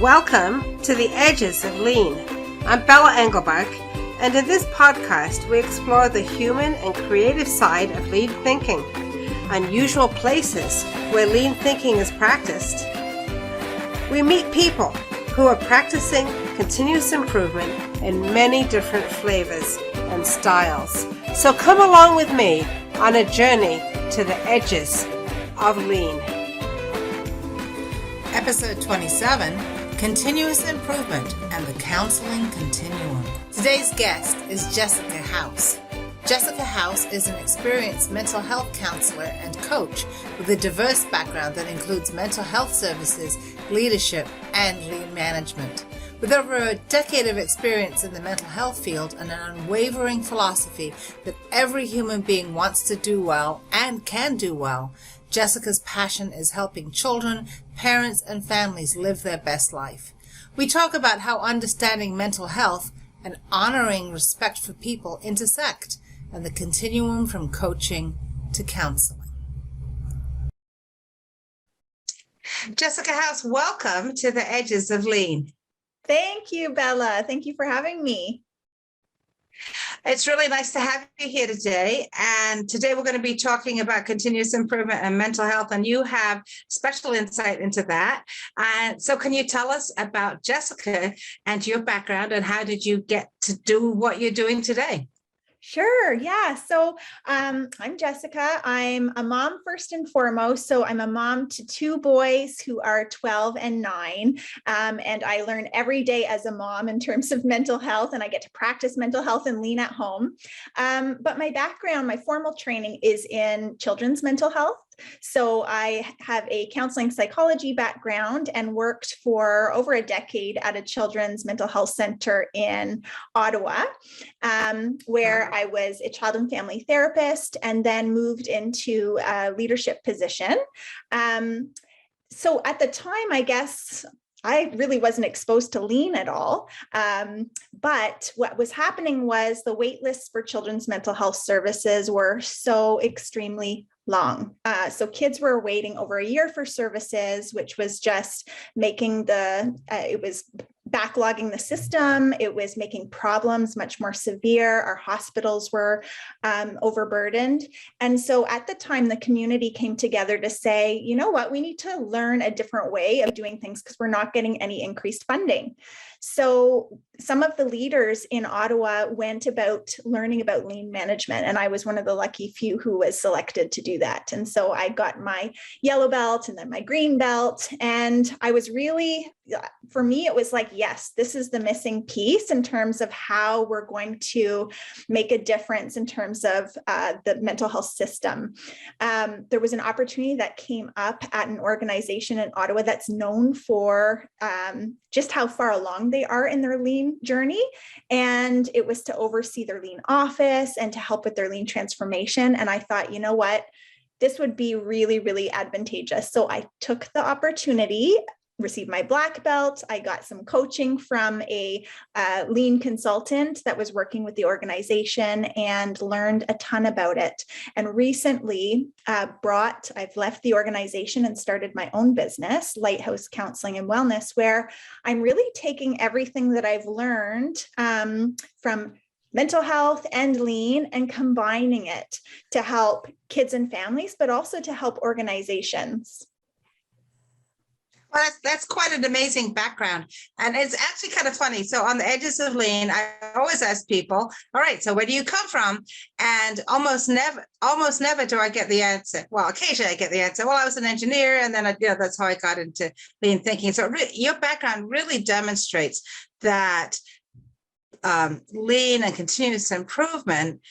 Welcome to the Edges of Lean. I'm Bella Engelbach, and in this podcast we explore the human and creative side of lean thinking, unusual places where lean thinking is practiced. We meet people who are practicing continuous improvement in many different flavors and styles. So come along with me on a journey to the edges of lean. Episode 27, Continuous Improvement and the Counseling Continuum. Today's guest is Jessica House. Jessica House is an experienced mental health counselor and coach with a diverse background that includes mental health services, leadership, and lean management. With over a decade of experience in the mental health field and an unwavering philosophy that every human being wants to do well and can do well, Jessica's passion is helping children, parents, and families live their best life. We talk about how understanding mental health and honoring respect for people intersect, and the continuum from coaching to counseling. Jessica House, welcome to the Edges of Lean. Thank you, Bella. Thank you for having me. It's really nice to have you here today. And today we're going to be talking about continuous improvement and mental health, and you have special insight into that. And so can you tell us about Jessica and your background, and how did you get to do what you're doing today? Sure. Yeah. So I'm Jessica. I'm a mom first and foremost. So I'm a mom to two boys who are 12 and 9. And I learn every day as a mom in terms of mental health, and I get to practice mental health and lean at home. But my background, my formal training is in children's mental health. So I have a counseling psychology background and worked for over a decade at a children's mental health center in Ottawa, where I was a child and family therapist and then moved into a leadership position. So at the time, I guess, I really wasn't exposed to lean at all. But what was happening was the wait lists for children's mental health services were so extremely long. So kids were waiting over a year for services, which was just making it was backlogging the system. It was making problems much more severe. Our hospitals were overburdened. And so at the time, the community came together to say, you know what, we need to learn a different way of doing things because we're not getting any increased funding. So some of the leaders in Ottawa went about learning about lean management, and I was one of the lucky few who was selected to do that. And so I got my yellow belt and then my green belt, and I was really, for me, it was like, yes, this is the missing piece in terms of how we're going to make a difference in terms of the mental health system. There was an opportunity that came up at an organization in Ottawa that's known for just how far along they are in their lean journey. And it was to oversee their lean office and to help with their lean transformation. And I thought, you know what, this would be really, really advantageous. So I took the opportunity, received my black belt. I got some coaching from a lean consultant that was working with the organization and learned a ton about it. And recently I've left the organization and started my own business, LightHouse Counselling and Wellness, where I'm really taking everything that I've learned from mental health and lean and combining it to help kids and families, but also to help organizations. Well, that's quite an amazing background. And it's actually kind of funny. So on the edges of lean, I always ask people, all right, so where do you come from? And almost never do I get the answer. Well, occasionally I get the answer. Well, I was an engineer, and then that's how I got into lean thinking. So your background really demonstrates that lean and continuous improvement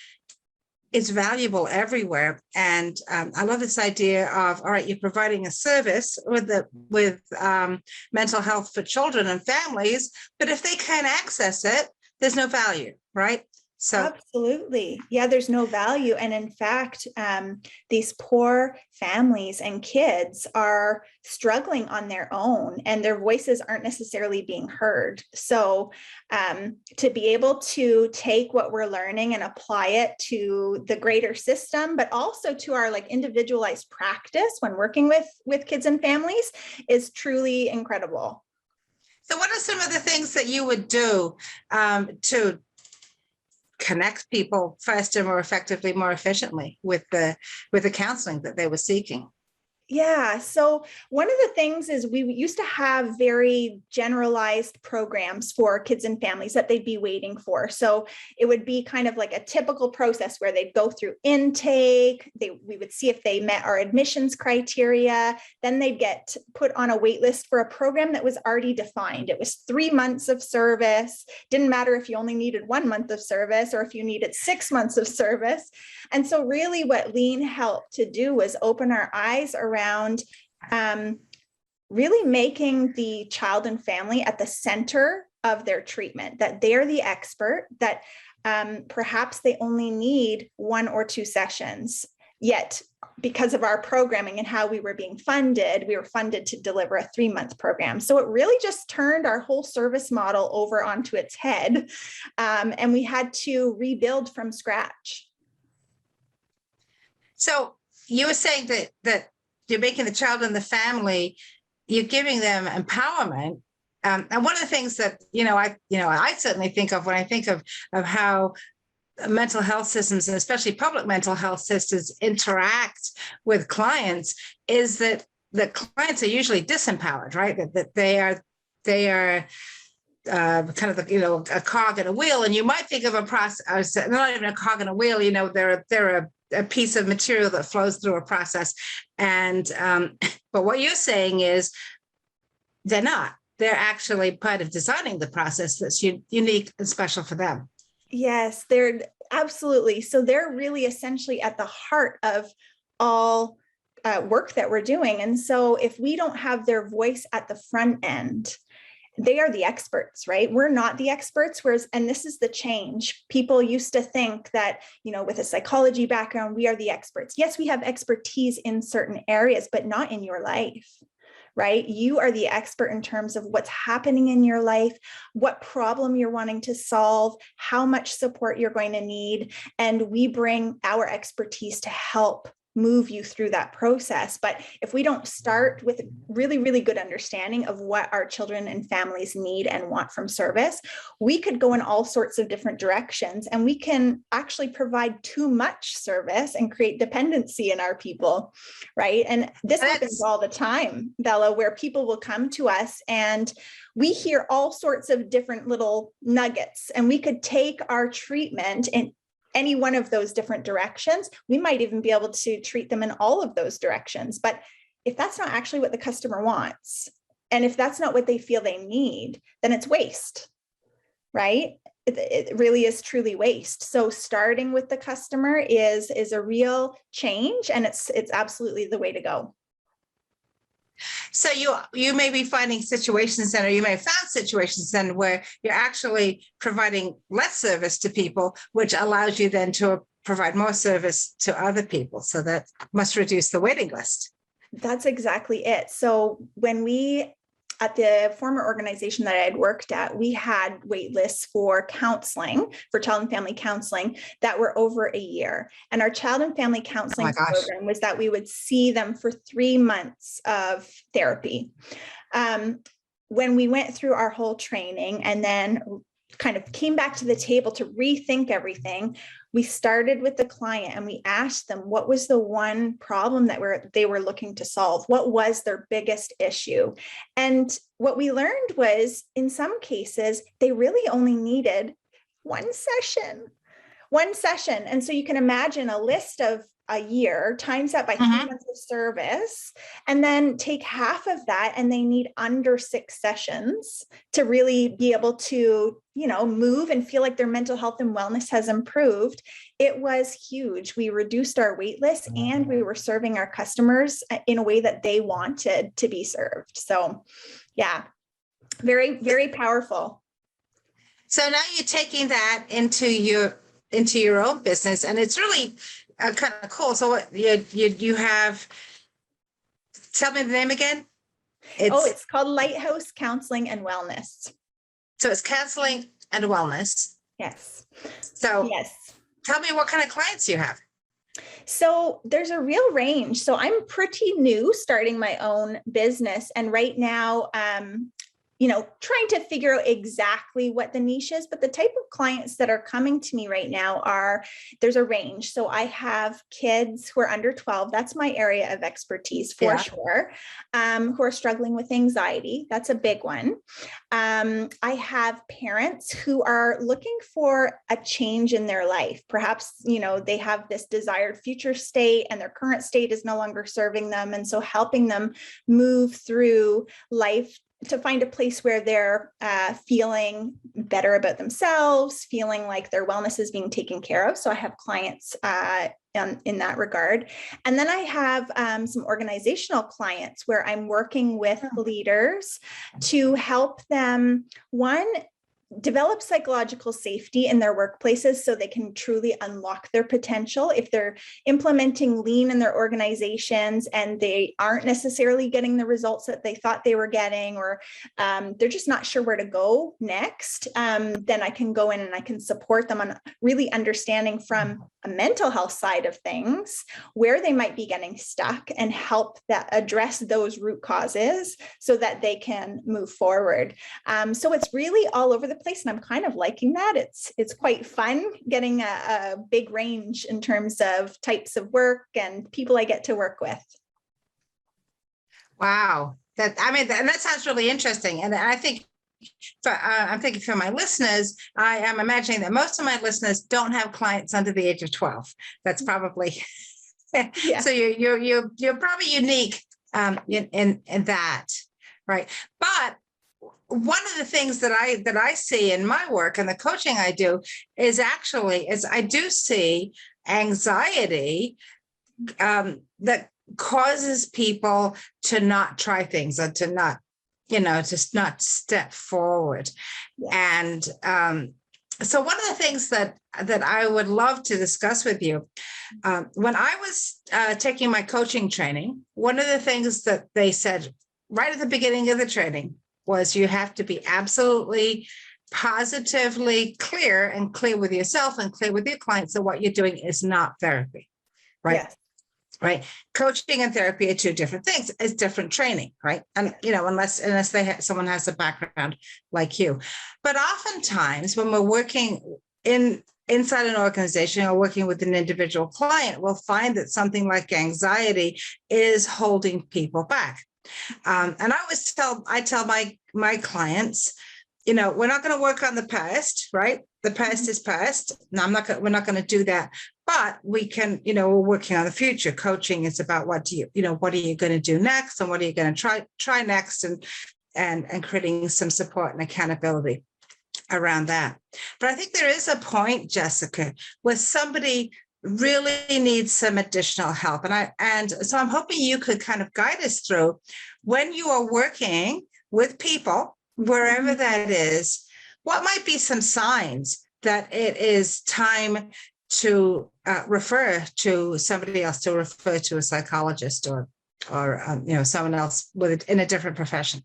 is valuable everywhere. And I love this idea of, all right, you're providing a service with mental health for children and families, but if they can't access it, there's no value, right? So absolutely. Yeah, there's no value. And in fact, these poor families and kids are struggling on their own, and their voices aren't necessarily being heard. So to be able to take what we're learning and apply it to the greater system, but also to our individualized practice when working with kids and families is truly incredible. So what are some of the things that you would do to connect people faster, more effectively, more efficiently with the counseling that they were seeking? Yeah. So one of the things is we used to have very generalized programs for kids and families that they'd be waiting for. So it would be kind of like a typical process where they'd go through intake. We would see if they met our admissions criteria. Then they'd get put on a wait list for a program that was already defined. It was 3 months of service. Didn't matter if you only needed 1 month of service or if you needed 6 months of service. And so really what Lean helped to do was open our eyes around really making the child and family at the center of their treatment, that they're the expert, that perhaps they only need 1 or 2 sessions. Yet, because of our programming and how we were being funded, we were funded to deliver a 3-month program. So it really just turned our whole service model over onto its head. And we had to rebuild from scratch. So you were saying that you're making the child and the family, you're giving them empowerment. And one of the things that, I certainly think of when I think of how mental health systems, and especially public mental health systems, interact with clients is that the clients are usually disempowered, right? That they are kind of a cog in a wheel. And you might think of a process, not even a cog in a wheel, they're a piece of material that flows through a process. And but what you're saying is they're not. They're actually part of designing the process that's unique and special for them. Yes, they're absolutely. So they're really essentially at the heart of all work that we're doing. And so if we don't have their voice at the front end, they are the experts, right? We're not the experts. And this is the change. People used to think that, with a psychology background, we are the experts. Yes, we have expertise in certain areas, but not in your life, right? You are the expert in terms of what's happening in your life, what problem you're wanting to solve, how much support you're going to need. And we bring our expertise to help move you through that process. But if we don't start with really, really good understanding of what our children and families need and want from service, we could go in all sorts of different directions, and we can actually provide too much service and create dependency in our people, right? And this happens all the time, Bella, where people will come to us and we hear all sorts of different little nuggets, and we could take our treatment in any one of those different directions. We might even be able to treat them in all of those directions. But if that's not actually what the customer wants, and if that's not what they feel they need, then it's waste, right? It really is truly waste. So starting with the customer is a real change, and it's absolutely the way to go. So you may be finding situations then, or you may have found situations then where you're actually providing less service to people, which allows you then to provide more service to other people. So that must reduce the waiting list. That's exactly it. So when at the former organization that I had worked at, we had wait lists for counseling, for child and family counseling, that were over a year. And our child and family counseling program was that we would see them for 3 months of therapy. When we went through our whole training and then kind of came back to the table to rethink everything, we started with the client and we asked them what was the one problem that they were looking to solve. What was their biggest issue? And what we learned was, in some cases, they really only needed one session. And so you can imagine a list of a year, times that by 3 months of service, and then take half of that, and they need under 6 sessions to really be able to, move and feel like their mental health and wellness has improved. It was huge. We reduced our wait list, and we were serving our customers in a way that they wanted to be served. So yeah, very, very powerful. So now you're taking that into your own business, and it's really kind of cool. So what you have, tell me the name again. It's called LightHouse Counselling and Wellness. So it's counseling and wellness. Yes. So yes. Tell me what kind of clients you have. So there's a real range. So I'm pretty new starting my own business. And right now, trying to figure out exactly what the niche is, but the type of clients that are coming to me right now there's a range. So I have kids who are under 12. That's my area of expertise for sure. Who are struggling with anxiety. That's a big one. I have parents who are looking for a change in their life. Perhaps, they have this desired future state and their current state is no longer serving them. And so helping them move through life to find a place where they're feeling better about themselves, feeling like their wellness is being taken care of. So I have clients in that regard. And then I have some organizational clients where I'm working with leaders to help them, one, develop psychological safety in their workplaces so they can truly unlock their potential. If they're implementing lean in their organizations and they aren't necessarily getting the results that they thought they were getting, or they're just not sure where to go next, then I can go in and I can support them on really understanding from a mental health side of things where they might be getting stuck and help that address those root causes so that they can move forward. So it's really all over the place, and I'm kind of liking that. It's quite fun getting a big range in terms of types of work and people I get to work with. Wow, that sounds really interesting, and I think I'm thinking for my listeners, I am imagining that most of my listeners don't have clients under the age of 12. That's probably so you're probably unique in that, right? But one of the things that I see in my work and the coaching I do is I do see anxiety that causes people to not try things or to not, just not step forward. Yeah. And so one of the things that I would love to discuss with you, when I was taking my coaching training, one of the things that they said right at the beginning of the training was you have to be absolutely positively clear with yourself and clear with your clients that what you're doing is not therapy, right? Yes. Right. Coaching and therapy are two different things. It's different training, right? And, unless someone has a background like you. But oftentimes when we're working inside an organization or working with an individual client, we'll find that something like anxiety is holding people back. And I tell my clients, we're not going to work on the past, right? The past is past. No, we're not going to do that. But we can, we're working on the future. Coaching is about what are you going to do next, and what are you going to try next, and creating some support and accountability around that. But I think there is a point, Jessica, where somebody really needs some additional help. And so I'm hoping you could kind of guide us through when you are working with people, wherever that is, what might be some signs that it is time to refer to somebody else, to refer to a psychologist or someone else in a different profession?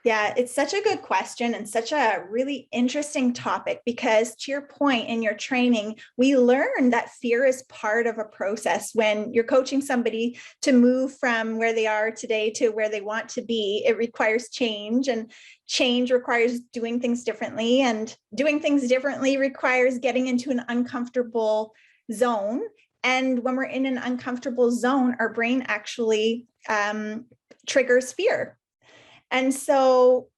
Yeah, it's such a good question and such a really interesting topic, because to your point, in your training, we learn that fear is part of a process. When you're coaching somebody to move from where they are today to where they want to be, it requires change, and change requires doing things differently, and doing things differently requires getting into an uncomfortable zone. And when we're in an uncomfortable zone, our brain actually triggers fear. And so,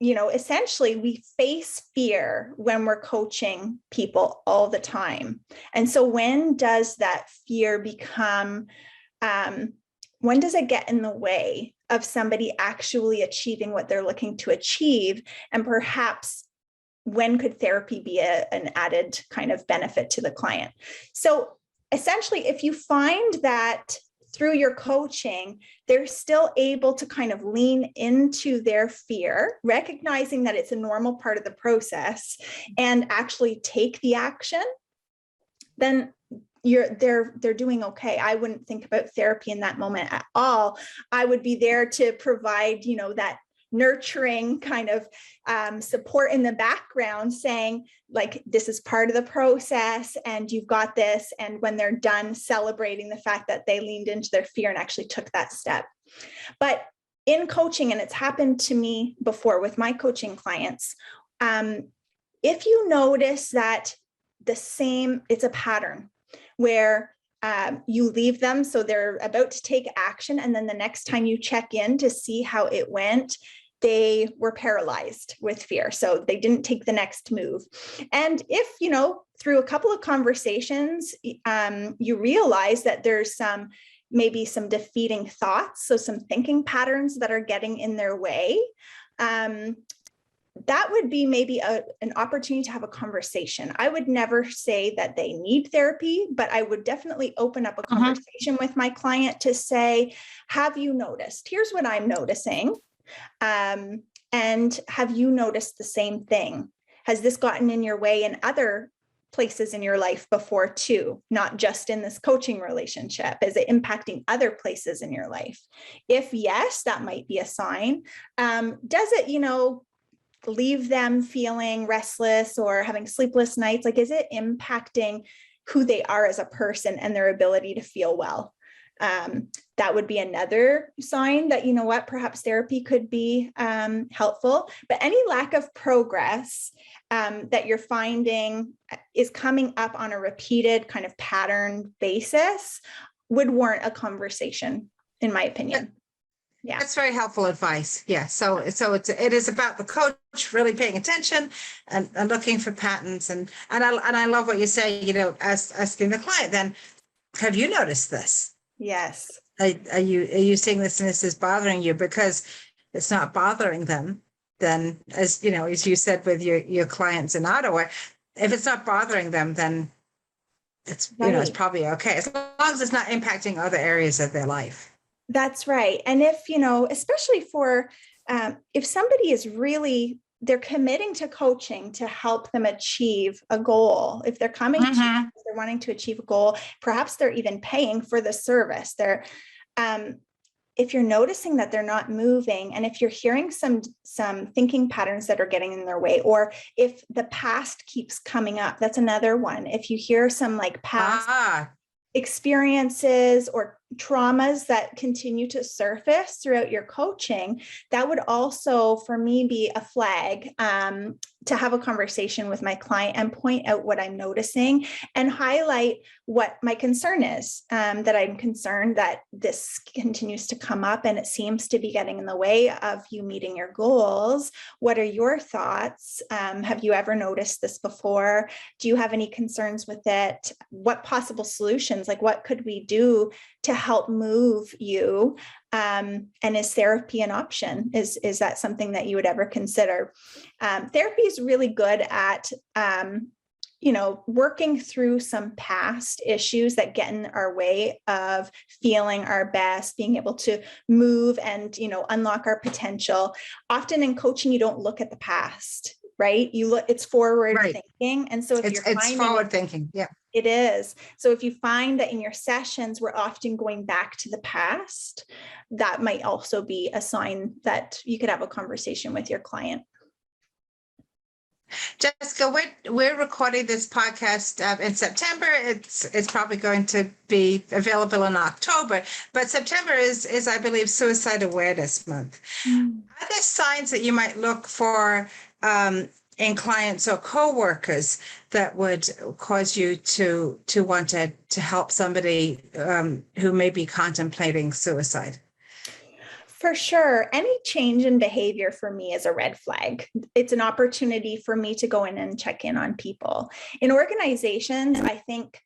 essentially we face fear when we're coaching people all the time. And so when does that fear become, when does it get in the way of somebody actually achieving what they're looking to achieve? And perhaps when could therapy be an added kind of benefit to the client? So essentially, if you find that through your coaching, they're still able to kind of lean into their fear, recognizing that it's a normal part of the process, and actually take the action, then they're doing okay. I wouldn't think about therapy in that moment at all. I would be there to provide, that nurturing kind of support in the background, saying like, this is part of the process and you've got this. And when they're done, celebrating the fact that they leaned into their fear and actually took that step. But in coaching, and it's happened to me before with my coaching clients, if you notice that it's a pattern where you leave them, so they're about to take action, and then the next time you check in to see how it went, they were paralyzed with fear. So they didn't take the next move. And if, through a couple of conversations, you realize that there's maybe some defeating thoughts, so some thinking patterns that are getting in their way, that would be maybe an opportunity to have a conversation. I would never say that they need therapy, but I would definitely open up a conversation with my client to say, have you noticed? Here's what I'm noticing. And have you noticed the same thing? Has this gotten in your way in other places in your life before too, not just in this coaching relationship? Is it impacting other places in your life? If yes, that might be a sign. Does it, leave them feeling restless or having sleepless nights? Like, is it impacting who they are as a person and their ability to feel well? That would be another sign that, perhaps therapy could be helpful. But any lack of progress that you're finding is coming up on a repeated kind of pattern basis would warrant a conversation, in my opinion. Yeah, that's very helpful advice. Yeah, so it is about the coach really paying attention and looking for patterns, and I love what you say. Asking the client, then, have you noticed this? Yes. Are you seeing this and this is bothering you? Because it's not bothering them, then, as you said with your clients in Ottawa, if it's not bothering them, then it's it's probably okay, as long as it's not impacting other areas of their life. That's right. And if, especially for, if somebody is really, they're committing to coaching to help them achieve a goal. If they're coming to you, they're wanting to achieve a goal, perhaps they're even paying for the service. If you're noticing that they're not moving, and if you're hearing some thinking patterns that are getting in their way, or if the past keeps coming up, that's another one. If you hear some like past experiences or traumas that continue to surface throughout your coaching, that would also, for me, be a flag to have a conversation with my client and point out what I'm noticing and highlight what my concern is, that I'm concerned that this continues to come up and it seems to be getting in the way of you meeting your goals. What are your thoughts? Have you ever noticed this before? Do you have any concerns with it? What possible solutions, like what could we do to help move you? And is therapy an option? Is that something that you would ever consider? Therapy is really good at, working through some past issues that get in our way of feeling our best, being able to move and, unlock our potential. Often in coaching, you don't look at the past, right? It's forward thinking. And so if it's forward thinking, yeah. It is. So if you find that in your sessions, we're often going back to the past, that might also be a sign that you could have a conversation with your client. Jessica, we're recording this podcast in September. It's probably going to be available in October, but September is I believe, Suicide Awareness Month. Are there signs that you might look for in clients or co-workers that would cause you to want to help somebody who may be contemplating suicide? For sure. Any change in behavior for me is a red flag. It's an opportunity for me to go in and check in on people. In organizations, I think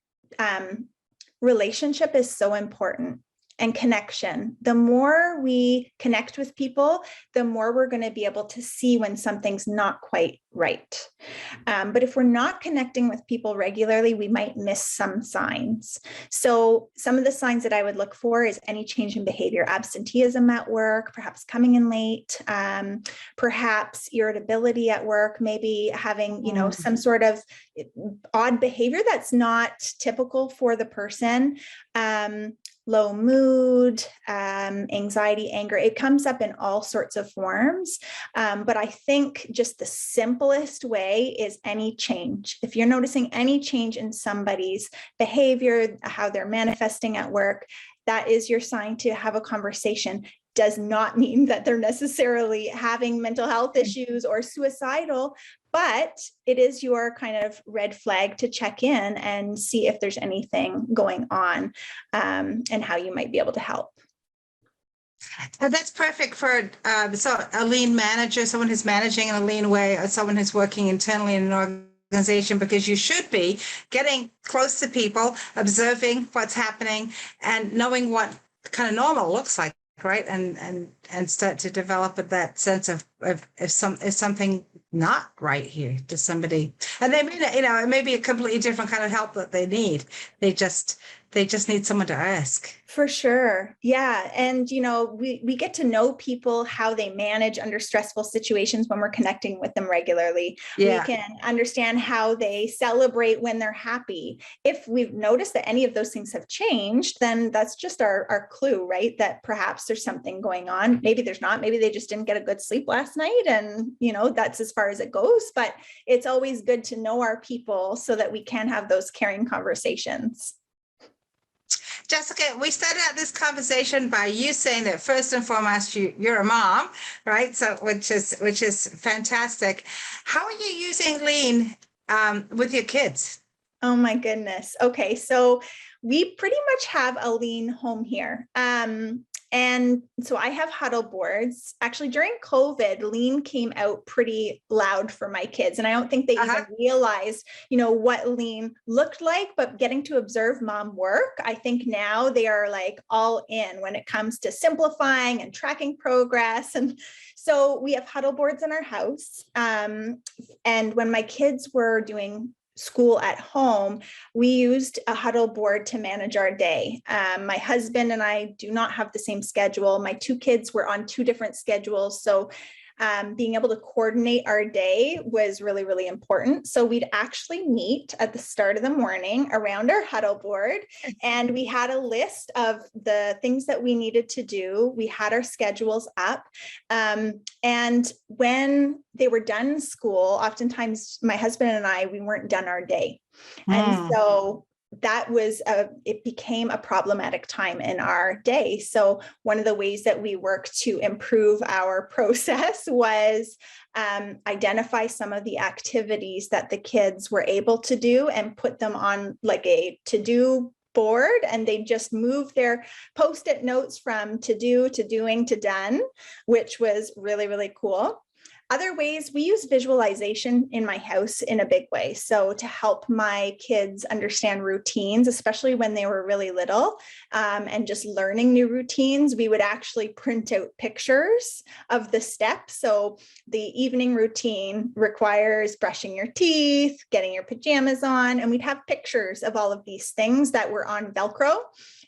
relationship is so important. And connection. The more we connect with people, the more we're going to be able to see when something's not quite right. But if we're not connecting with people regularly, we might miss some signs. So some of the signs that I would look for is any change in behavior, absenteeism at work, perhaps coming in late, perhaps irritability at work, maybe having, some sort of odd behavior that's not typical for the person. Low mood, anxiety, anger, it comes up in all sorts of forms. But I think just the simplest way is any change. If you're noticing any change in somebody's behavior, how they're manifesting at work, that is your sign to have a conversation. does not mean that they're necessarily having mental health issues or suicidal, but it is your kind of red flag to check in and see if there's anything going on, and how you might be able to help. That's perfect for a lean manager, someone who's managing in a lean way, or someone who's working internally in an organization, because you should be getting close to people, observing what's happening, and knowing what kind of normal looks like, right? And start to develop that sense of if something not right here to somebody, and they may not, it may be a completely different kind of help that they need. They just need someone to ask. For sure. Yeah. And, we get to know people, how they manage under stressful situations when we're connecting with them regularly. Yeah. We can understand how they celebrate when they're happy. If we've noticed that any of those things have changed, then that's just our clue, right? That perhaps there's something going on. Maybe there's not. Maybe they just didn't get a good sleep last night. And, that's as far as it goes. But it's always good to know our people so that we can have those caring conversations. Jessica, we started out this conversation by you saying that first and foremost, you're a mom, right? So, which is fantastic. How are you using lean with your kids? Oh my goodness. Okay, so we pretty much have a lean home here. And so I have huddle boards. Actually, during COVID, lean came out pretty loud for my kids. And I don't think they even realized, what lean looked like, but getting to observe mom work, I think now they are like all in when it comes to simplifying and tracking progress. And so we have huddle boards in our house. And when my kids were doing school at home, we used a huddle board to manage our day. My husband and I do not have the same schedule. My two kids were on two different schedules. So being able to coordinate our day was really, really important. So we'd actually meet at the start of the morning around our huddle board, and we had a list of the things that we needed to do. We had our schedules up. And when they were done in school, oftentimes my husband and I, we weren't done our day. And so that was it became a problematic time in our day. So one of the ways that we worked to improve our process was identify some of the activities that the kids were able to do and put them on like a to-do board, and they just move their Post-it notes from to do to doing to done, which was really, really cool. Other ways, we use visualization in my house in a big way. So to help my kids understand routines, especially when they were really little, and just learning new routines, we would actually print out pictures of the steps. So the evening routine requires brushing your teeth, getting your pajamas on, and we'd have pictures of all of these things that were on Velcro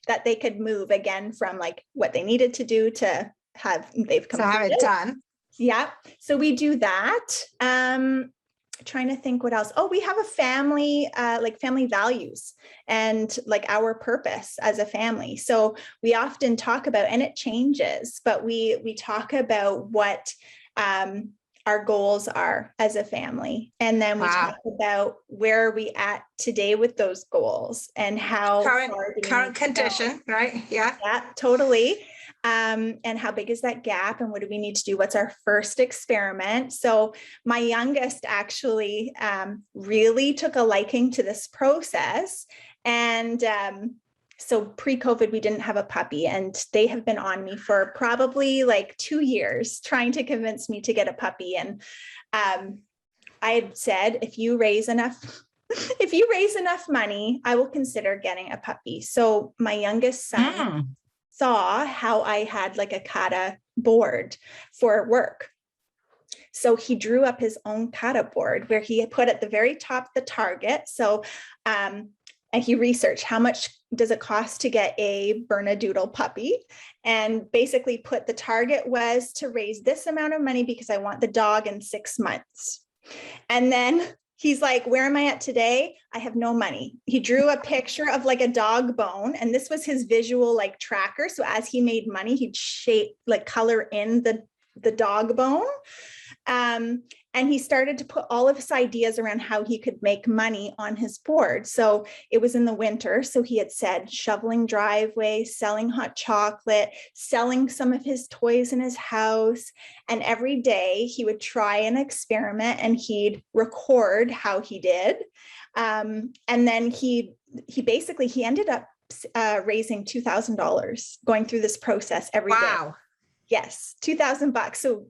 that they could move again from like what they needed to do to have they've completed. To have it done. Yeah. So we do that. Trying to think what else. Oh, we have a family, like family values and like our purpose as a family. So we often talk about, and it changes, but we talk about what our goals are as a family. And then we talk about where are we at today with those goals and how current condition, right? Yeah. Yeah, totally. And how big is that gap and what do we need to do? What's our first experiment? So my youngest actually really took a liking to this process. And so pre-COVID, we didn't have a puppy, and they have been on me for probably like 2 years trying to convince me to get a puppy. And I had said, if you raise enough money, I will consider getting a puppy. So my youngest son saw how I had like a kata board for work. So he drew up his own kata board where he put at the very top the target. So, and he researched how much does it cost to get a Bernedoodle puppy, and basically put the target was to raise this amount of money because I want the dog in 6 months. And then he's like, where am I at today? I have no money. He drew a picture of like a dog bone, and this was his visual like tracker. So as he made money, he'd shape, like color in the dog bone. And And he started to put all of his ideas around how he could make money on his board. So it was in the winter. So he had said shoveling driveways, selling hot chocolate, selling some of his toys in his house. And every day he would try an experiment and he'd record how he did. And then he ended up raising $2,000 going through this process every day. Wow. Yes, $2,000. So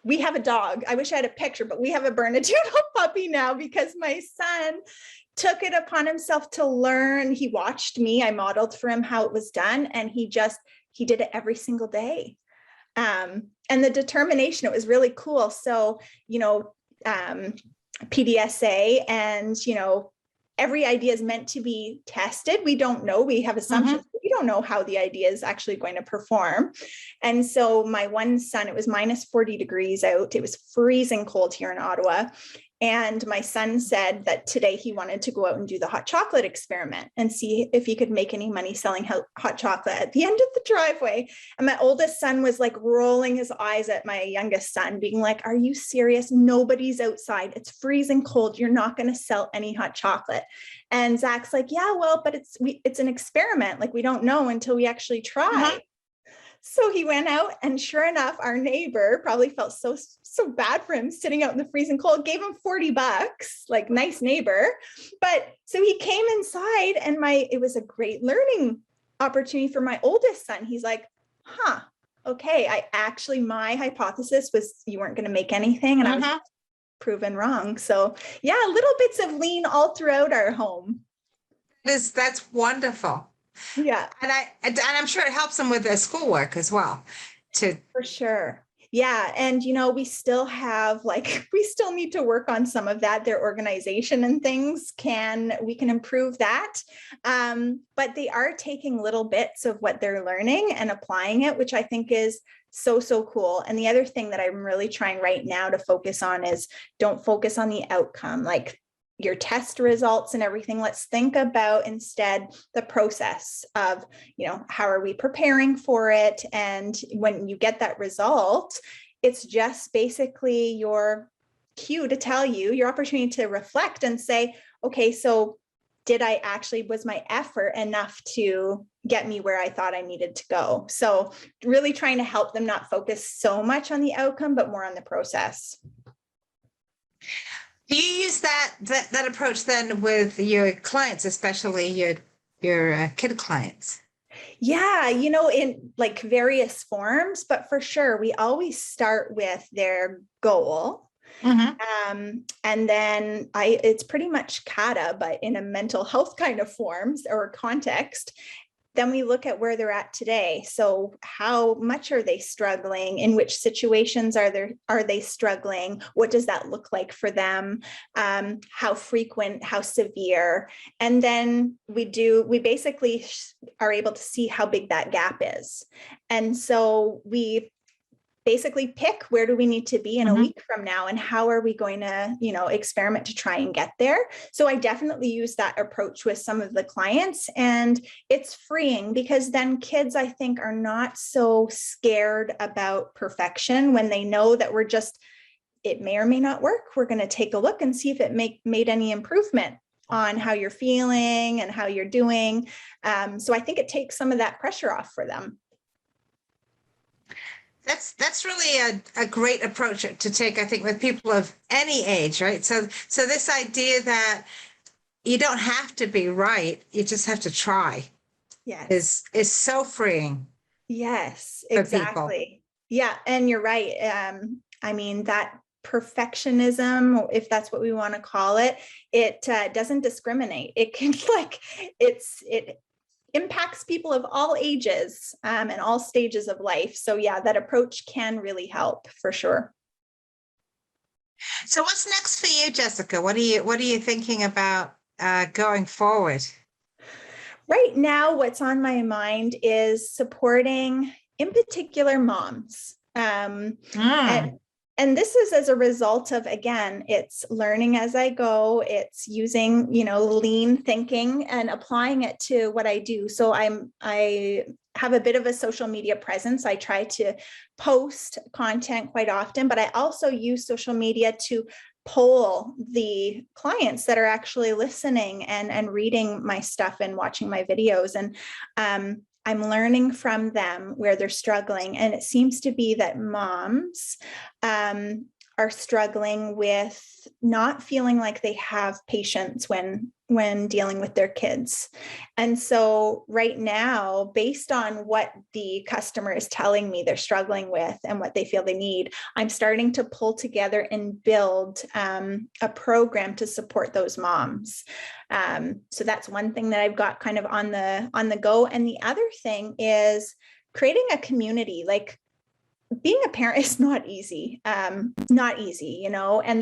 we have a dog. I wish I had a picture, but we have a Bernedoodle puppy now because my son took it upon himself to learn. He watched me. I modeled for him how it was done, and he did it every single day. And the determination, it was really cool. So, PDSA and, every idea is meant to be tested. We don't know. We have assumptions. But we don't know how the idea is actually going to perform. And so my one son, it was minus 40 degrees out. It was freezing cold here in Ottawa. And my son said that today he wanted to go out and do the hot chocolate experiment and see if he could make any money selling hot chocolate at the end of the driveway. And my oldest son was like rolling his eyes at my youngest son, being like, "Are you serious? Nobody's outside. It's freezing cold. You're not going to sell any hot chocolate." And Zach's like, "Yeah, well, but it's an experiment. Like, we don't know until we actually try." So he went out, and sure enough, our neighbor probably felt so bad for him sitting out in the freezing cold, gave him $40, like nice neighbor. But so he came inside, and it was a great learning opportunity for my oldest son. He's like, okay, my hypothesis was you weren't going to make anything, and I was proven wrong. So yeah, little bits of lean all throughout our home. That's wonderful. Yeah. And I'm sure it helps them with their schoolwork as well. For sure. Yeah. And, we still have we still need to work on some of that. Their organization and things we can improve that. But they are taking little bits of what they're learning and applying it, which I think is so cool. And the other thing that I'm really trying right now to focus on is don't focus on the outcome, like your test results and everything. Let's think about instead the process of, how are we preparing for it? And when you get that result, it's just basically your cue to tell you, your opportunity to reflect and say, okay, so was my effort enough to get me where I thought I needed to go? So really trying to help them not focus so much on the outcome, but more on the process. Do you use that approach then with your clients, especially your kid clients? Yeah, in like various forms, but for sure, we always start with their goal. And then it's pretty much kata, but in a mental health kind of forms or context. Then we look at where they're at today. So how much are they struggling? In which situations are they struggling? What does that look like for them? How frequent, how severe? And then we basically are able to see how big that gap is. And so we basically pick where do we need to be in a week from now, and how are we going to, experiment to try and get there. So I definitely use that approach with some of the clients, and it's freeing because then kids, I think, are not so scared about perfection when they know that it may or may not work. We're going to take a look and see if it made any improvement on how you're feeling and how you're doing. So I think it takes some of that pressure off for them. That's really a great approach to take, I think, with people of any age, right? So this idea that you don't have to be right, you just have to try. Yes. Is so freeing. Yes, exactly. Yeah, and you're right. That perfectionism, if that's what we want to call it, it doesn't discriminate. It can it impacts people of all ages and all stages of life. So yeah, that approach can really help for sure. So what's next for you, Jessica? What are you thinking about going forward? Right now, what's on my mind is supporting, in particular, moms. And this is as a result of, again, it's learning as I go. It's using, lean thinking and applying it to what I do. So I have a bit of a social media presence. I try to post content quite often, but I also use social media to poll the clients that are actually listening and reading my stuff and watching my videos. And I'm learning from them where they're struggling. And it seems to be that moms are struggling with not feeling like they have patience when dealing with their kids. And so right now, based on what the customer is telling me they're struggling with and what they feel they need, I'm starting to pull together and build a program to support those moms. So that's one thing that I've got kind of on the go. And the other thing is creating a community. Like, being a parent is not easy, and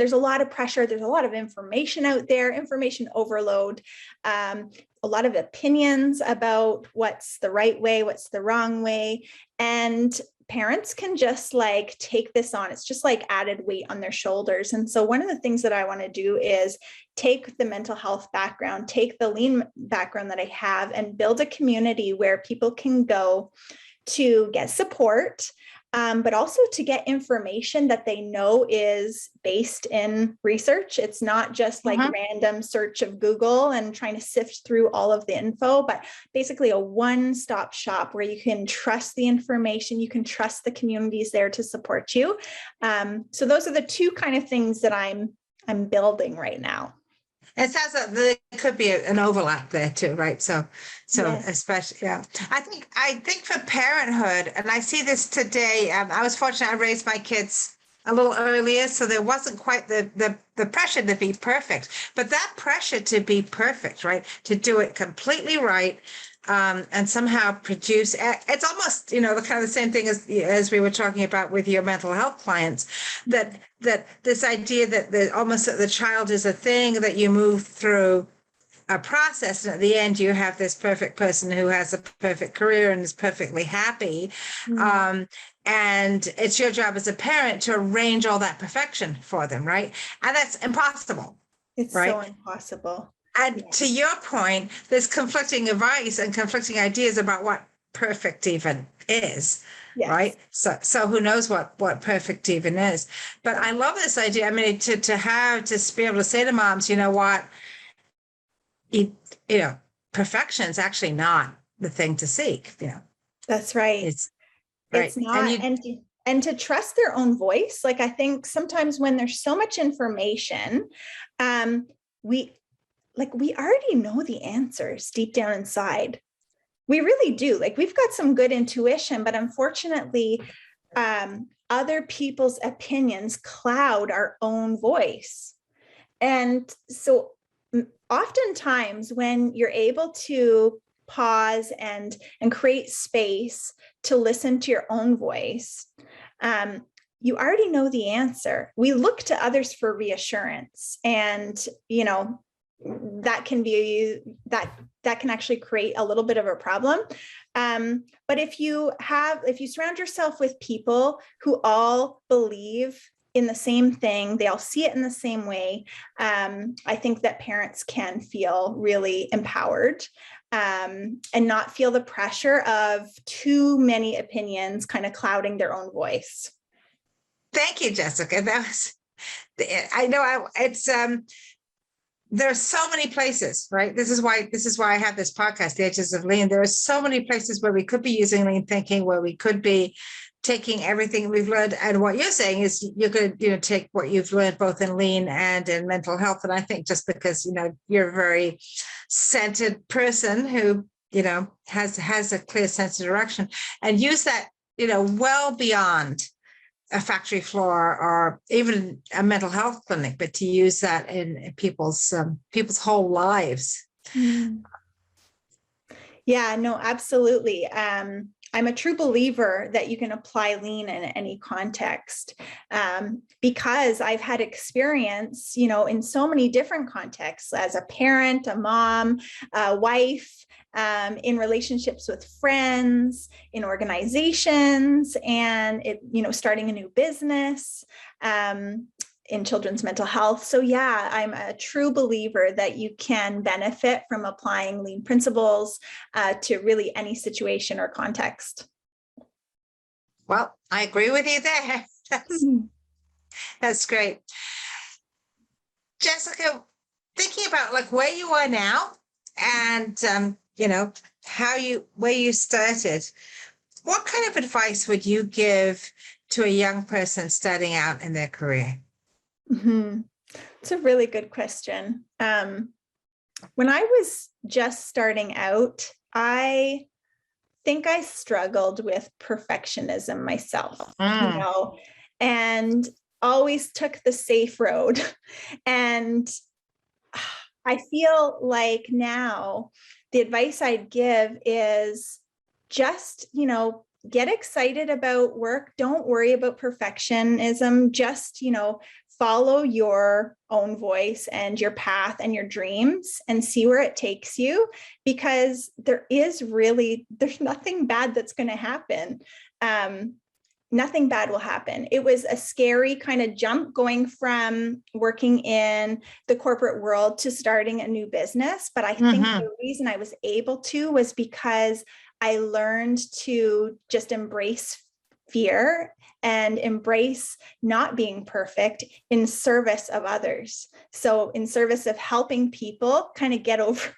there's a lot of pressure. There's a lot of information out there, information overload, a lot of opinions about what's the right way, what's the wrong way. And parents can just like take this on. It's just like added weight on their shoulders. And so one of the things that I want to do is take the mental health background, take the lean background that I have, and build a community where people can go to get support, but also to get information that they know is based in research. It's not just like random search of Google and trying to sift through all of the info, but basically a one-stop shop where you can trust the information, you can trust the communities there to support you. So those are the two kind of things that I'm building right now. It sounds like there could be an overlap there too, right? So yes. Especially, yeah. I think for parenthood, and I see this today. I was fortunate; I raised my kids a little earlier, so there wasn't quite the pressure to be perfect. But that pressure to be perfect, right? To do it completely right. And somehow produce, it's almost, the kind of the same thing as we were talking about with your mental health clients, that this idea that the child is a thing that you move through a process, and at the end you have this perfect person who has a perfect career and is perfectly happy. And it's your job as a parent to arrange all that perfection for them, right? And that's impossible. It's right? So impossible. And to your point, there's conflicting advice and conflicting ideas about what perfect even is, right? So who knows what perfect even is? But I love this idea. I mean, to be able to say to moms, you know what, perfection is actually not the thing to seek. That's right. It's not, and to trust their own voice. Like, I think sometimes when there's so much information, we already know the answers deep down inside. We really do. Like, we've got some good intuition, but unfortunately, other people's opinions cloud our own voice. And so oftentimes when you're able to pause and create space to listen to your own voice, you already know the answer. We look to others for reassurance, and, that can actually create a little bit of a problem. But if you surround yourself with people who all believe in the same thing, they all see it in the same way, I think that parents can feel really empowered, and not feel the pressure of too many opinions kind of clouding their own voice. Thank you, Jessica. There's so many places, right? This is why I have this podcast, The Edges of Lean. There are so many places where we could be using lean thinking, where we could be taking everything we've learned. And what you're saying is you could, take what you've learned both in lean and in mental health. And I think just because, you're a very centered person who, has a clear sense of direction, and use that, well beyond a factory floor or even a mental health clinic, but to use that in people's whole lives. Yeah, no, absolutely. I'm a true believer that you can apply lean in any context, because I've had experience, in so many different contexts as a parent, a mom, a wife, in relationships with friends, in organizations, and starting a new business. in children's mental health. So yeah, I'm a true believer that you can benefit from applying lean principles to really any situation or context. Well, I agree with you there. That's great. Jessica, thinking about like where you are now and, where you started, what kind of advice would you give to a young person starting out in their career? It's a really good question. When I was just starting out, I think I struggled with perfectionism myself, and always took the safe road. And I feel like now the advice I'd give is just, get excited about work. Don't worry about perfectionism. Just, follow your own voice and your path and your dreams and see where it takes you, because there's nothing bad that's going to happen. Nothing bad will happen. It was a scary kind of jump going from working in the corporate world to starting a new business. But I think the reason I was able to was because I learned to just embrace fear and embrace not being perfect in service of others. So in service of helping people kind of get over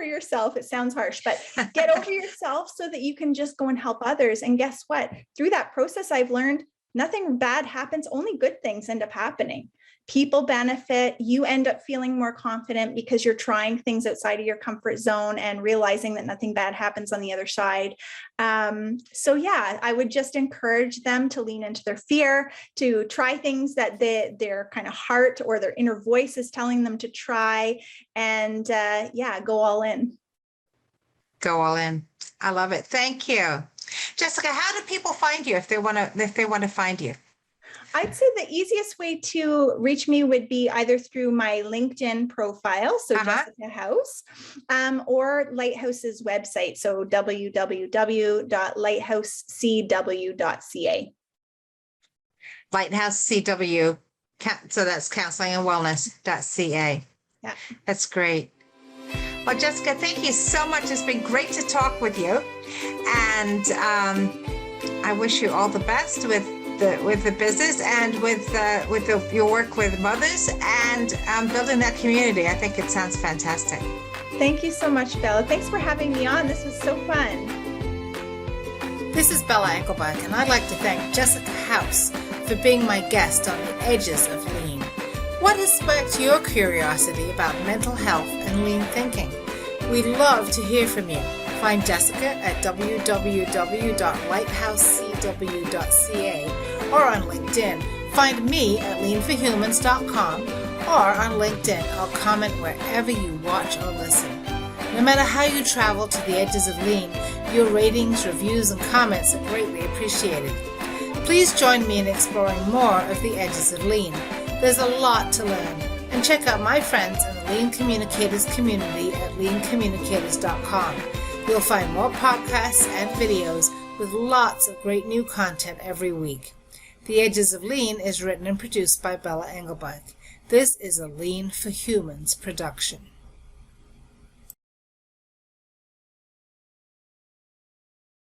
yourself. It sounds harsh, but get over yourself so that you can just go and help others. And guess what? Through that process, I've learned nothing bad happens. Only good things end up happening. People benefit. You end up feeling more confident because you're trying things outside of your comfort zone and realizing that nothing bad happens on the other side. So yeah, I would just encourage them to lean into their fear, to try things that their kind of heart or their inner voice is telling them to try, and go all in. Go all in. I love it. Thank you. Jessica, how do people find you if they want to find you? I'd say the easiest way to reach me would be either through my LinkedIn profile, so Jessica House, or Lighthouse's website, so www.lighthousecw.ca. Lighthouse CW, so that's counseling and wellness.ca. Yeah. That's great. Well, Jessica, thank you so much. It's been great to talk with you. And I wish you all the best with the business and with your work with mothers and building that community. I think it sounds fantastic. Thank you so much, Bella. Thanks for having me on. This was so fun. This is Bella Engelbach, and I'd like to thank Jessica House for being my guest on the edges of lean. What has sparked your curiosity about mental health and lean thinking? We'd love to hear from you. Find Jessica at www.lighthousecw.ca or on LinkedIn. Find me at leanforhumans.com or on LinkedIn. I'll comment wherever you watch or listen. No matter how you travel to the edges of lean, your ratings, reviews, and comments are greatly appreciated. Please join me in exploring more of the edges of lean. There's a lot to learn. And check out my friends in the Lean Communicators community at leancommunicators.com. You'll find more podcasts and videos with lots of great new content every week. The Edges of Lean is written and produced by Bella Engelbach. This is a Lean for Humans production.